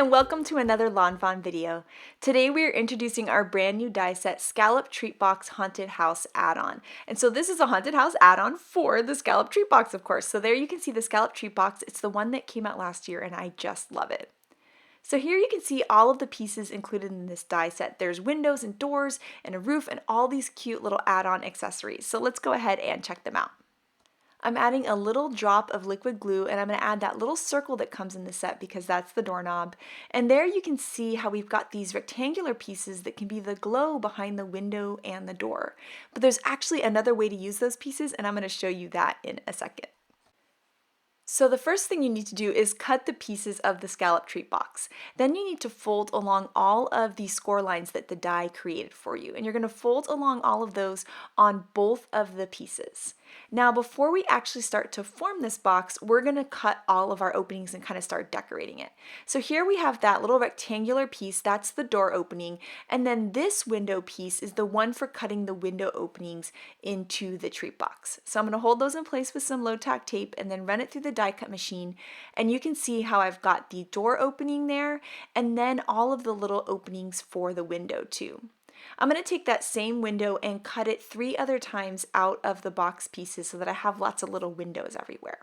and welcome to another lawnfawn video. Today we are introducing our brand new die set Scalloped Treat Box Haunted House add-on. And so this is a haunted house add-on for the Scalloped Treat Box, of course. So there you can see the Scalloped Treat Box. It's the one that came out last year and I just love it. So here you can see all of the pieces included in this die set. There's windows and doors and a roof and all these cute little add-on accessories. So let's go ahead and check them out. I'm adding a little drop of liquid glue, and I'm going to add that little circle that comes in the set because that's the doorknob. And there you can see how we've got these rectangular pieces that can be the glow behind the window and the door. But there's actually another way to use those pieces, and I'm going to show you that in a second. So the first thing you need to do is cut the pieces of the Scalloped Treat Box. Then you need to fold along all of the score lines that the die created for you. And you're going to fold along all of those on both of the pieces. Now before we actually start to form this box, we're going to cut all of our openings and kind of start decorating it. So here we have that little rectangular piece, that's the door opening, and then this window piece is the one for cutting the window openings into the treat box. So I'm going to hold those in place with some low tack tape and then run it through the die cut machine, and you can see how I've got the door opening there and then all of the little openings for the window too. I'm going to take that same window and cut it 3 other times out of the box pieces so that I have lots of little windows everywhere.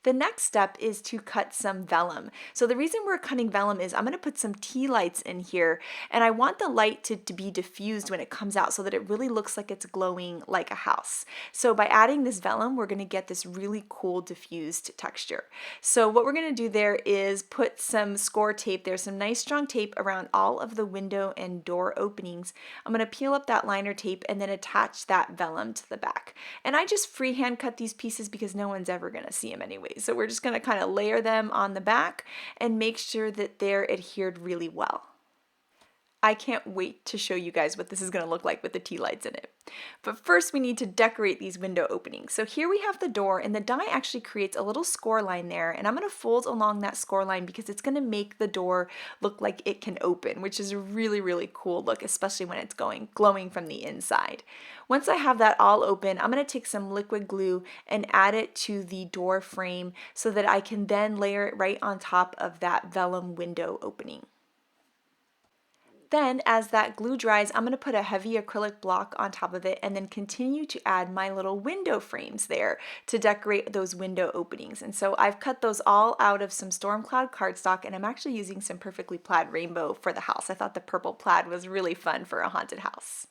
The next step is to cut some vellum. So the reason we're cutting vellum is I'm going to put some tea lights in here, and I want the light to be diffused when it comes out so that it really looks like it's glowing like a house. So by adding this vellum, we're going to get this really cool diffused texture. So what we're going to do there is put some Scor-tape. There's some nice strong tape around all of the window and door openings. I'm going to peel up that liner tape and then attach that vellum to the back. And I just freehand cut these pieces because no one's ever going to see them anyway. So we're just going to kind of layer them on the back and make sure that they're adhered really well. I can't wait to show you guys what this is going to look like with the tea lights in it. But first we need to decorate these window openings. So here we have the door, and the die actually creates a little score line there, and I'm going to fold along that score line because it's going to make the door look like it can open, which is a really, really cool look, especially when it's glowing from the inside. Once I have that all open, I'm going to take some liquid glue and add it to the door frame so that I can then layer it right on top of that vellum window opening. Then as that glue dries, I'm going to put a heavy acrylic block on top of it and then continue to add my little window frames there to decorate those window openings. And so I've cut those all out of some Storm Cloud cardstock, and I'm actually using some Perfectly Plaid Rainbow for the house. I thought the purple plaid was really fun for a haunted house.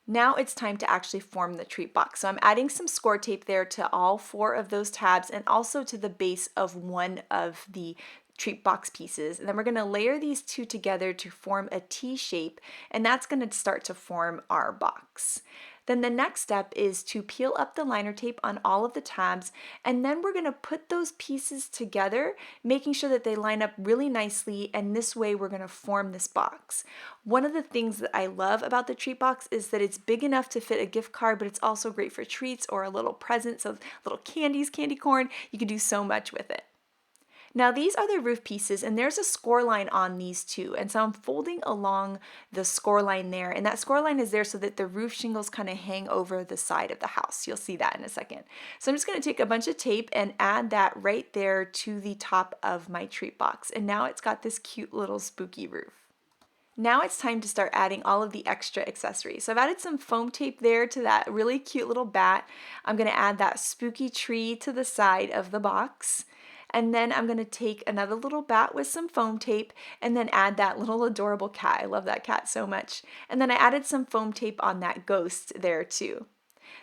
Now it's time to actually form the treat box. So I'm adding some Scor-tape there to all 4 of those tabs and also to the base of one of the treat box pieces. And then we're going to layer these 2 together to form a T shape, and that's going to start to form our box. Then the next step is to peel up the liner tape on all of the tabs, and then we're going to put those pieces together, making sure that they line up really nicely, and this way we're going to form this box. One of the things that I love about the treat box is that it's big enough to fit a gift card, but it's also great for treats or a little present, so little candies, candy corn, you can do so much with it. Now these are the roof pieces, and there's a score line on these too, and so I'm folding along the score line there, and that score line is there so that the roof shingles kind of hang over the side of the house. You'll see that in a second. So I'm just going to take a bunch of tape and add that right there to the top of my treat box, and now it's got this cute little spooky roof. Now it's time to start adding all of the extra accessories. So I've added some foam tape there to that really cute little bat. I'm going to add that spooky tree to the side of the box. And then I'm going to take another little bat with some foam tape and then add that little adorable cat. I love that cat so much. And then I added some foam tape on that ghost there too.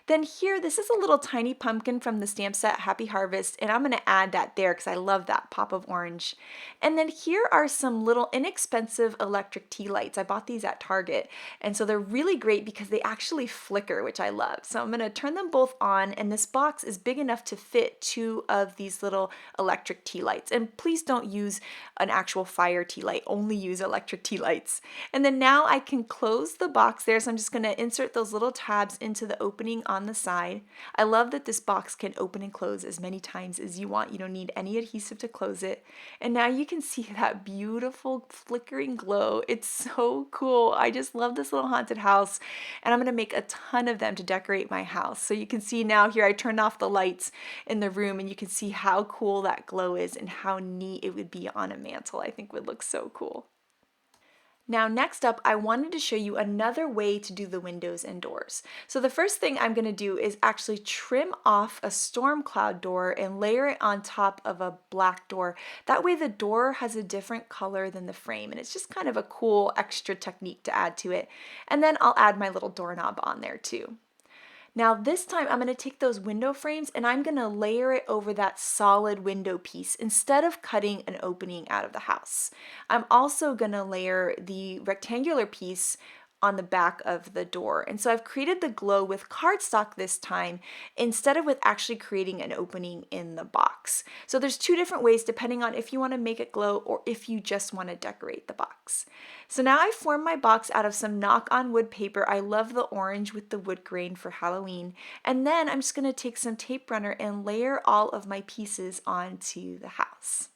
Then here, this is a little tiny pumpkin from the stamp set Happy Harvest, and I'm going to add that there because I love that pop of orange. And then here are some little inexpensive electric tea lights. I bought these at Target, and so they're really great because they actually flicker, which I love. So I'm going to turn them both on, and this box is big enough to fit 2 of these little electric tea lights. And please don't use an actual fire tea light, only use electric tea lights. And then now I can close the box there, so I'm just going to insert those little tabs into the opening opening on the side. I love that this box can open and close as many times as you want. You don't need any adhesive to close it. And now you can see that beautiful flickering glow. It's so cool. I just love this little haunted house, and I'm going to make a ton of them to decorate my house. So you can see now here I turned off the lights in the room, and you can see how cool that glow is and how neat it would be on a mantle. I think would look so cool. Now next up, I wanted to show you another way to do the windows and doors. So the first thing I'm going to do is actually trim off a storm cloud door and layer it on top of a black door. That way the door has a different color than the frame, and it's just kind of a cool extra technique to add to it. And then I'll add my little doorknob on there too. Now this time I'm going to take those window frames and I'm going to layer it over that solid window piece instead of cutting an opening out of the house. I'm also going to layer the rectangular piece on the back of the door. And so I've created the glow with cardstock this time instead of with actually creating an opening in the box. So there's two different ways depending on if you want to make it glow or if you just want to decorate the box. So now I formed my box out of some knock-on wood paper. I love the orange with the wood grain for Halloween. And then I'm just going to take some tape runner and layer all of my pieces onto the house.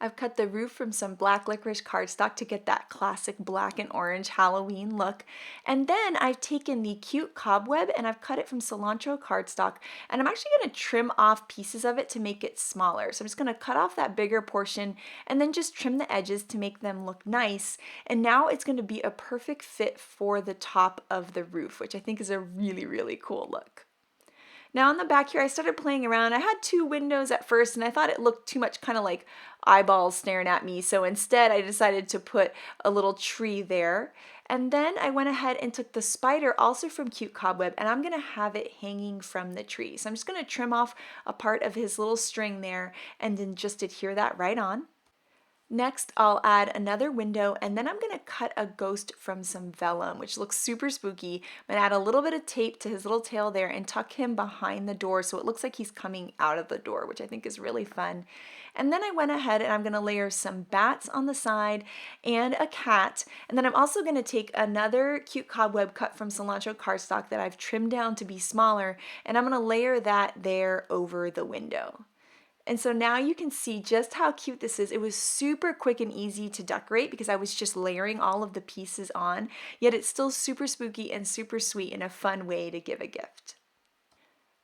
I've cut the roof from some black licorice cardstock to get that classic black and orange Halloween look. And then I've taken the cute cobweb and I've cut it from cilantro cardstock, and I'm actually going to trim off pieces of it to make it smaller. So I'm just going to cut off that bigger portion and then just trim the edges to make them look nice. And now it's going to be a perfect fit for the top of the roof, which I think is a really, really cool look. Now on the back here, I started playing around. I had two windows at first and I thought it looked too much kind of like eyeballs staring at me. So instead I decided to put a little tree there. And then I went ahead and took the spider also from Cute Cobweb and I'm going to have it hanging from the tree. So I'm just going to trim off a part of his little string there and then just adhere that right on. Next, I'll add another window and then I'm going to cut a ghost from some vellum, which looks super spooky. I'm going to add a little bit of tape to his little tail there and tuck him behind the door so it looks like he's coming out of the door, which I think is really fun. And then I went ahead and I'm going to layer some bats on the side and a cat. And then I'm also going to take another cute cobweb cut from cilantro cardstock that I've trimmed down to be smaller, and I'm going to layer that there over the window. And so now you can see just how cute this is. It was super quick and easy to decorate because I was just layering all of the pieces on, yet it's still super spooky and super sweet and a fun way to give a gift.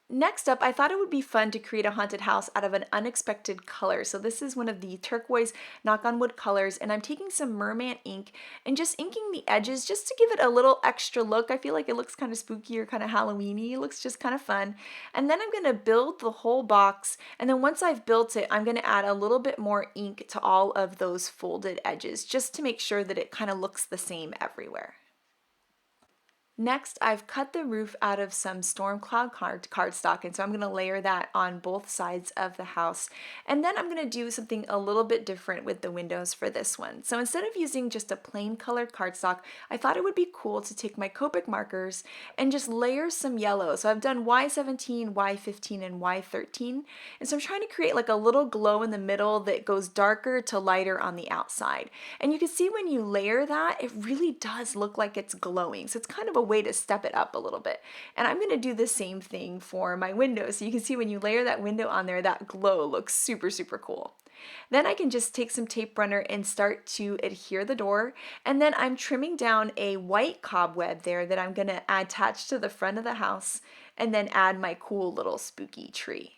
Next up, I thought it would be fun to create a haunted house out of an unexpected color. So this is one of the turquoise knock-on wood colors, and I'm taking some merman ink and just inking the edges just to give it a little extra look. I feel like it looks kind of spooky or kind of Halloween-y. It looks just kind of fun. And then I'm going to build the whole box, and then once I've built it, I'm going to add a little bit more ink to all of those folded edges just to make sure that it kind of looks the same everywhere. Next, I've cut the roof out of some storm cloud cardstock, and so I'm going to layer that on both sides of the house. And then I'm going to do something a little bit different with the windows for this one. So instead of using just a plain colored cardstock, I thought it would be cool to take my Copic markers and just layer some yellow. So I've done Y17, Y15, and Y13. And so I'm trying to create like a little glow in the middle that goes darker to lighter on the outside. And you can see when you layer that, it really does look like it's glowing. So it's kind of a way to step it up a little bit. And I'm going to do the same thing for my window. So you can see when you layer that window on there, that glow looks super, super cool. Then I can just take some tape runner and start to adhere the door. And then I'm trimming down a white cobweb there that I'm going to attach to the front of the house and then add my cool little spooky tree.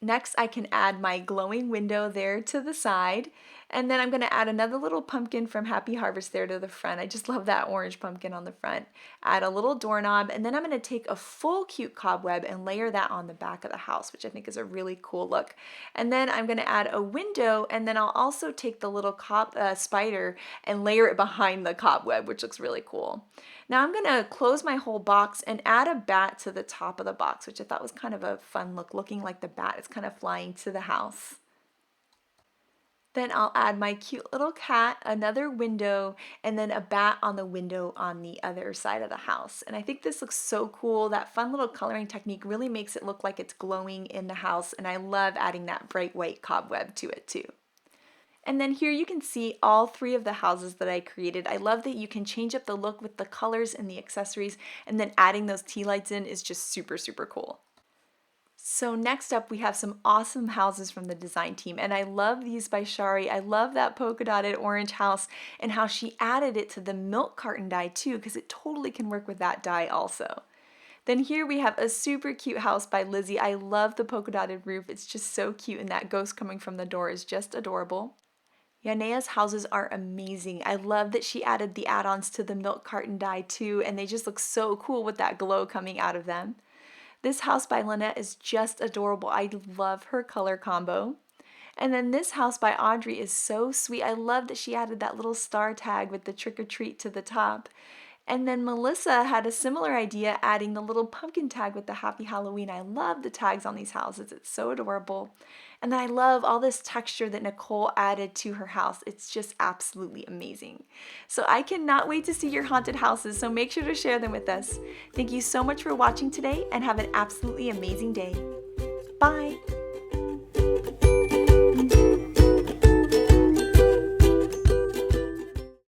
Next, I can add my glowing window there to the side, and then I'm going to add another little pumpkin from Happy Harvest there to the front. I just love that orange pumpkin on the front. Add a little doorknob, and then I'm going to take a full cute cobweb and layer that on the back of the house, which I think is a really cool look. And then I'm going to add a window, and then I'll also take the little spider and layer it behind the cobweb, which looks really cool. Now I'm going to close my whole box and add a bat to the top of the box, which I thought was kind of a fun look, looking like the bat is kind of flying to the house. Then I'll add my cute little cat, another window, and then a bat on the window on the other side of the house. And I think this looks so cool. That fun little coloring technique really makes it look like it's glowing in the house, and I love adding that bright white cobweb to it too. And then here you can see all 3 of the houses that I created. I love that you can change up the look with the colors and the accessories, and then adding those tea lights in is just super, super cool. So next up we have some awesome houses from the design team, and I love these by Shari. I love that polka dotted orange house and how she added it to the milk carton die too, because it totally can work with that die also. Then here we have a super cute house by Lizzie. I love the polka dotted roof. It's just so cute, and that ghost coming from the door is just adorable. Yanea's houses are amazing. I love that she added the add-ons to the milk carton die too, and they just look so cool with that glow coming out of them. This house by Lynette is just adorable. I love her color combo. And then this house by Audrey is so sweet. I love that she added that little star tag with the trick or treat to the top. And then Melissa had a similar idea, adding the little pumpkin tag with the Happy Halloween. I love the tags on these houses. It's so adorable. And then I love all this texture that Nicole added to her house. It's just absolutely amazing. So I cannot wait to see your haunted houses, so make sure to share them with us. Thank you so much for watching today, and have an absolutely amazing day. Bye!